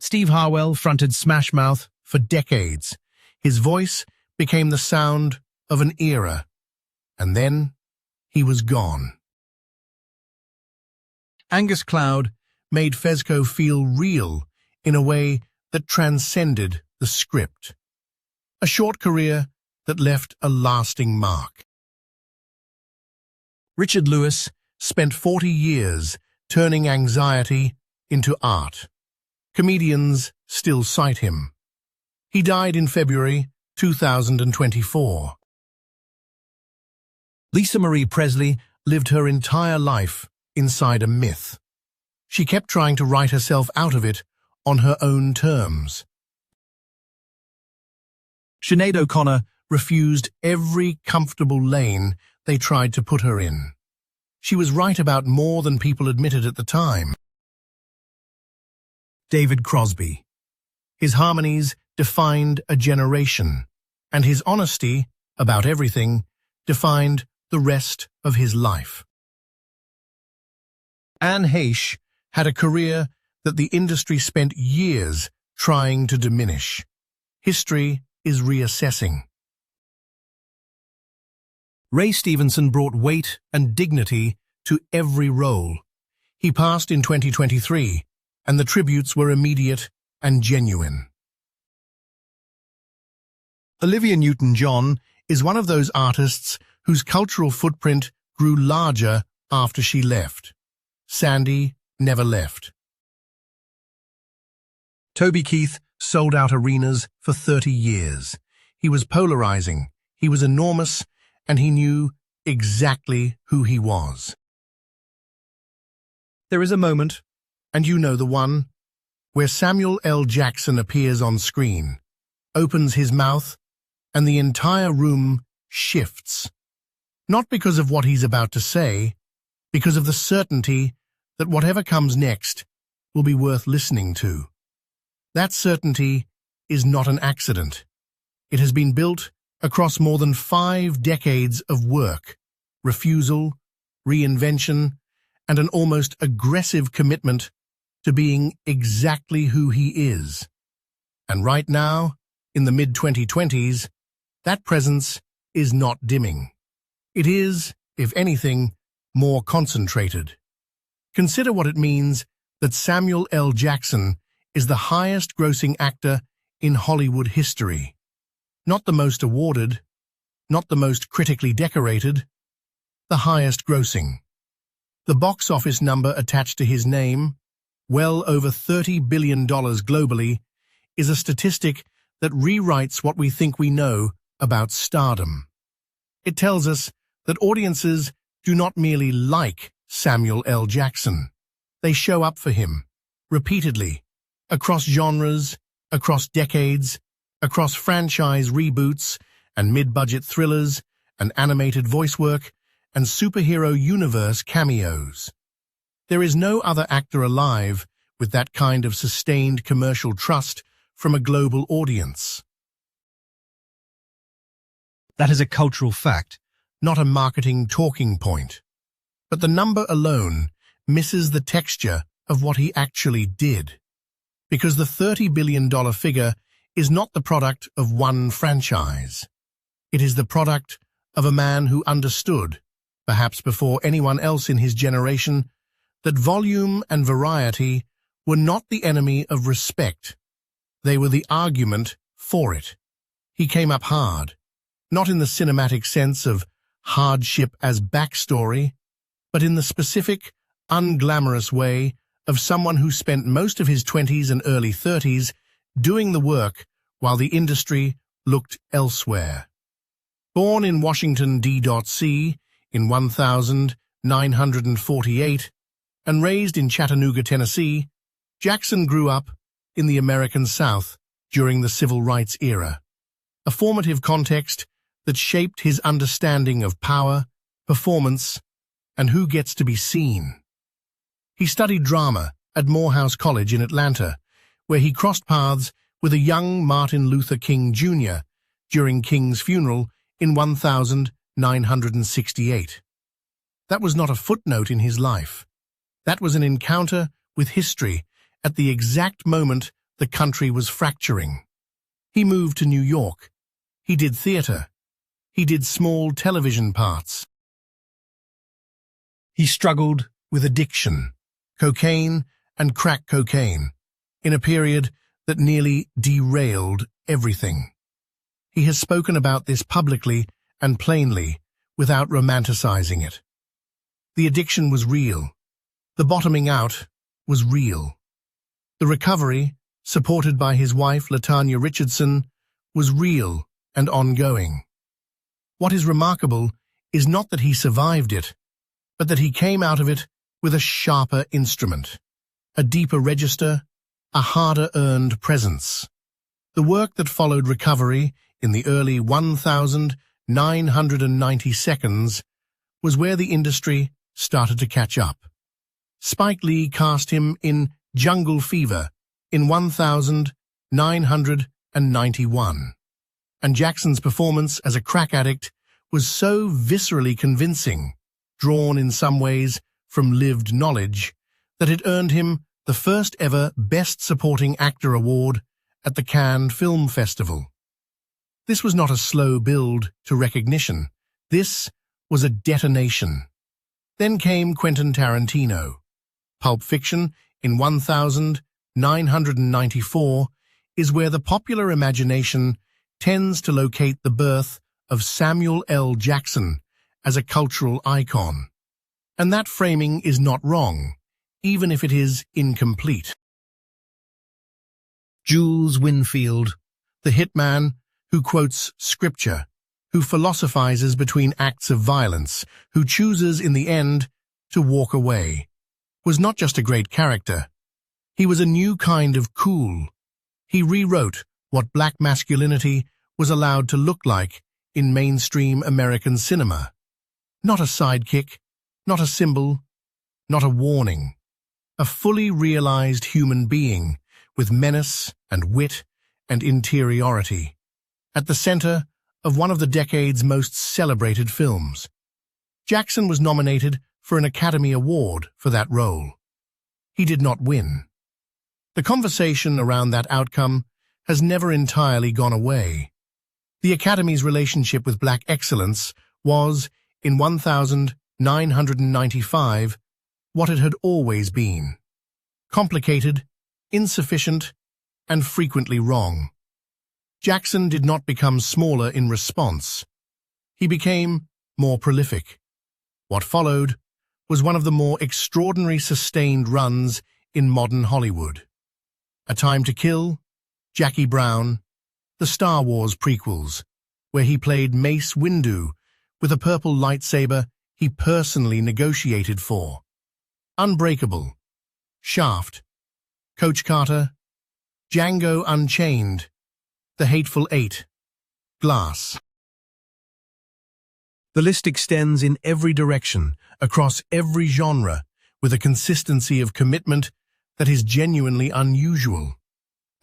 Steve Harwell fronted Smash Mouth for decades. His voice became the sound of an era, and then he was gone. Angus Cloud made Fezco feel real in a way that transcended the script. A short career that left a lasting mark. Richard Lewis spent 40 years turning anxiety into art. Comedians still cite him. He died in February 2024. Lisa Marie Presley lived her entire life inside a myth. She kept trying to write herself out of it on her own terms. Sinead O'Connor refused every comfortable lane they tried to put her in. She was right about more than people admitted at the time. David Crosby. His harmonies defined a generation, and his honesty about everything defined the rest of his life. Anne Heche had a career that the industry spent years trying to diminish. History is reassessing. Ray Stevenson brought weight and dignity to every role. He passed in 2023, and the tributes were immediate and genuine. Olivia Newton-John is one of those artists whose cultural footprint grew larger after she left. Sandy never left. Toby Keith sold out arenas for 30 years. He was polarizing, he was enormous, and he knew exactly who he was. There is a moment, and you know the one, where Samuel L. Jackson appears on screen, opens his mouth, and the entire room shifts. Not because of what he's about to say, because of the certainty that whatever comes next will be worth listening to. That certainty is not an accident. It has been built across more than 5 decades of work, refusal, reinvention, and an almost aggressive commitment to being exactly who he is. And right now, in the mid-2020s, that presence is not dimming. It is, if anything, more concentrated. Consider what it means that Samuel L. Jackson is the highest-grossing actor in Hollywood history. Not the most awarded, not the most critically decorated, the highest-grossing. The box office number attached to his name, well over $30 billion globally, is a statistic that rewrites what we think we know about stardom. It tells us that audiences do not merely like Samuel L. Jackson. They show up for him, repeatedly, across genres, across decades, across franchise reboots and mid-budget thrillers and animated voice work and superhero universe cameos. There is no other actor alive with that kind of sustained commercial trust from a global audience. That is a cultural fact, not a marketing talking point. But the number alone misses the texture of what he actually did. Because the $30 billion figure is not the product of one franchise. It is the product of a man who understood, perhaps before anyone else in his generation, that volume and variety were not the enemy of respect. They were the argument for it. He came up hard, not in the cinematic sense of hardship as backstory, but in the specific, unglamorous way of someone who spent most of his 20s and early 30s doing the work while the industry looked elsewhere. Born in Washington, D.C. in 1948 and raised in Chattanooga, Tennessee, Jackson grew up in the American South during the Civil Rights era, a formative context that shaped his understanding of power, performance, and who gets to be seen. He studied drama at Morehouse College in Atlanta, where he crossed paths with a young Martin Luther King Jr. during King's funeral in 1968. That was not a footnote in his life. That was an encounter with history at the exact moment the country was fracturing. He moved to New York. He did theater. He did small television parts. He struggled with addiction, cocaine and crack cocaine, in a period that nearly derailed everything. He has spoken about this publicly and plainly without romanticizing it. The addiction was real. The bottoming out was real. The recovery, supported by his wife LaTanya Richardson, was real and ongoing. What is remarkable is not that he survived it, but that he came out of it with a sharper instrument, a deeper register, a harder-earned presence. The work that followed recovery in the early 1990 seconds was where the industry started to catch up. Spike Lee cast him in Jungle Fever in 1991, and Jackson's performance as a crack addict was so viscerally convincing, drawn in some ways from lived knowledge, that it earned him the first ever Best Supporting Actor award at the Cannes Film Festival. This was not a slow build to recognition. This was a detonation. Then came Quentin Tarantino. Pulp Fiction in 1994 is where the popular imagination tends to locate the birth of Samuel L. Jackson as a cultural icon. And that framing is not wrong, even if it is incomplete. Jules Winnfield, the hitman who quotes scripture, who philosophizes between acts of violence, who chooses in the end to walk away, was not just a great character. He was a new kind of cool. He rewrote what black masculinity was allowed to look like in mainstream American cinema. Not a sidekick, not a symbol, not a warning. A fully realized human being with menace and wit and interiority, at the center of one of the decade's most celebrated films. Jackson was nominated for an Academy Award for that role. He did not win. The conversation around that outcome has never entirely gone away. The Academy's relationship with black excellence was, in 1995, what it had always been: complicated, insufficient, and frequently wrong. Jackson did not become smaller in response. He became more prolific. What followed was one of the more extraordinary sustained runs in modern Hollywood. A Time to Kill, Jackie Brown, the Star Wars prequels, where he played Mace Windu with a purple lightsaber he personally negotiated for. Unbreakable, Shaft, Coach Carter, Django Unchained, The Hateful Eight, Glass. The list extends in every direction, across every genre, with a consistency of commitment that is genuinely unusual.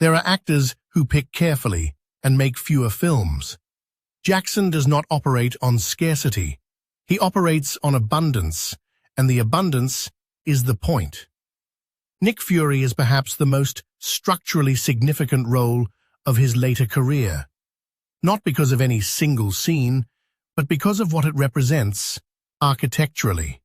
There are actors who pick carefully and make fewer films. Jackson does not operate on scarcity. He operates on abundance, and the abundance is the point. Nick Fury is perhaps the most structurally significant role of his later career, not because of any single scene, but because of what it represents architecturally.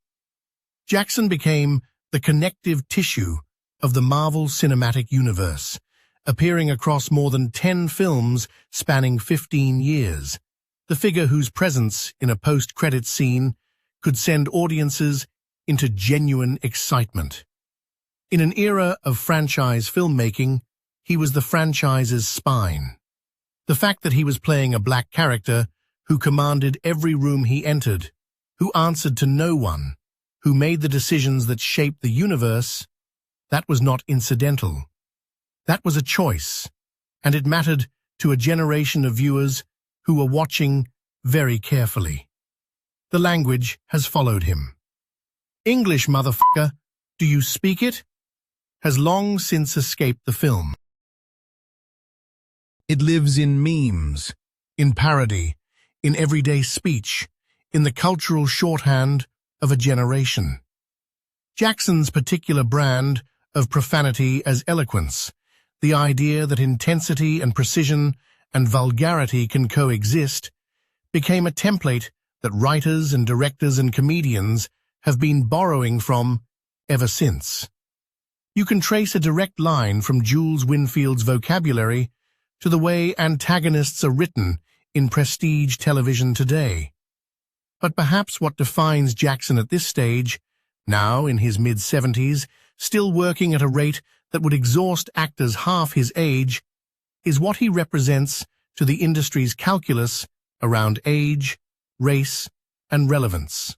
Jackson became the connective tissue of the Marvel Cinematic Universe, appearing across more than 10 films spanning 15 years, the figure whose presence in a post-credits scene could send audiences into genuine excitement. In an era of franchise filmmaking, he was the franchise's spine. The fact that he was playing a black character who commanded every room he entered, who answered to no one, who made the decisions that shaped the universe, that was not incidental. That was a choice, and it mattered to a generation of viewers who were watching very carefully. The language has followed him. English, motherfucker, do you speak it? Has long since escaped the film. It lives in memes, in parody, in everyday speech, in the cultural shorthand of a generation. Jackson's particular brand of profanity as eloquence, the idea that intensity and precision and vulgarity can coexist, became a template that writers and directors and comedians have been borrowing from ever since. You can trace a direct line from Jules Winnfield's vocabulary to the way antagonists are written in prestige television today. But perhaps what defines Jackson at this stage, now in his mid-70s, still working at a rate that would exhaust actors half his age, is what he represents to the industry's calculus around age, race, and relevance.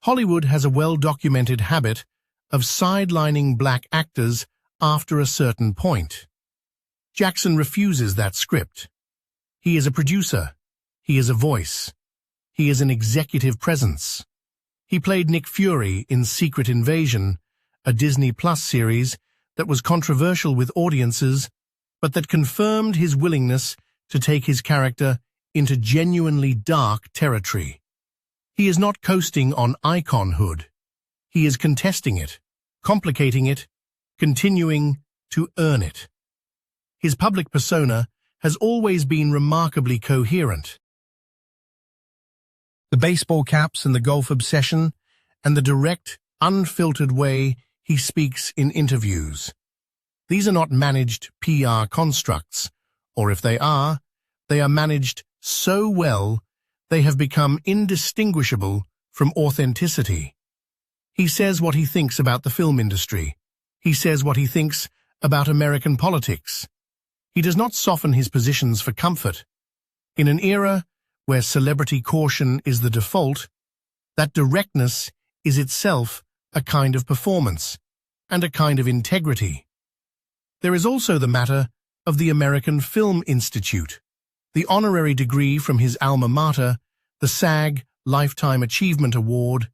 Hollywood has a well-documented habit of sidelining black actors after a certain point. Jackson refuses that script. He is a producer. He is a voice. He is an executive presence. He played Nick Fury in Secret Invasion, a Disney Plus series that was controversial with audiences, but that confirmed his willingness to take his character into genuinely dark territory. He is not coasting on iconhood. He is contesting it, complicating it, continuing to earn it. His public persona has always been remarkably coherent. The baseball caps and the golf obsession, and the direct, unfiltered way he speaks in interviews. These are not managed PR constructs, or if they are managed so well they have become indistinguishable from authenticity. He says what he thinks about the film industry. He says what he thinks about American politics. He does not soften his positions for comfort. In an era where celebrity caution is the default, that directness is itself a kind of performance and a kind of integrity. There is also the matter of the American Film Institute, the honorary degree from his alma mater, the SAG Lifetime Achievement Award,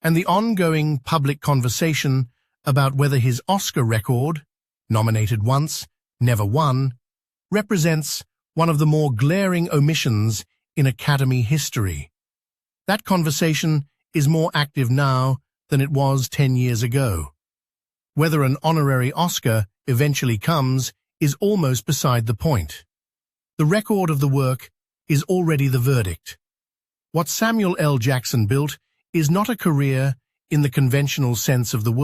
and the ongoing public conversation about whether his Oscar record, nominated once, never won, represents one of the more glaring omissions in Academy history. That conversation is more active now than it was 10 years ago. Whether an honorary Oscar eventually comes is almost beside the point. The record of the work is already the verdict. What Samuel L. Jackson built is not a career in the conventional sense of the word.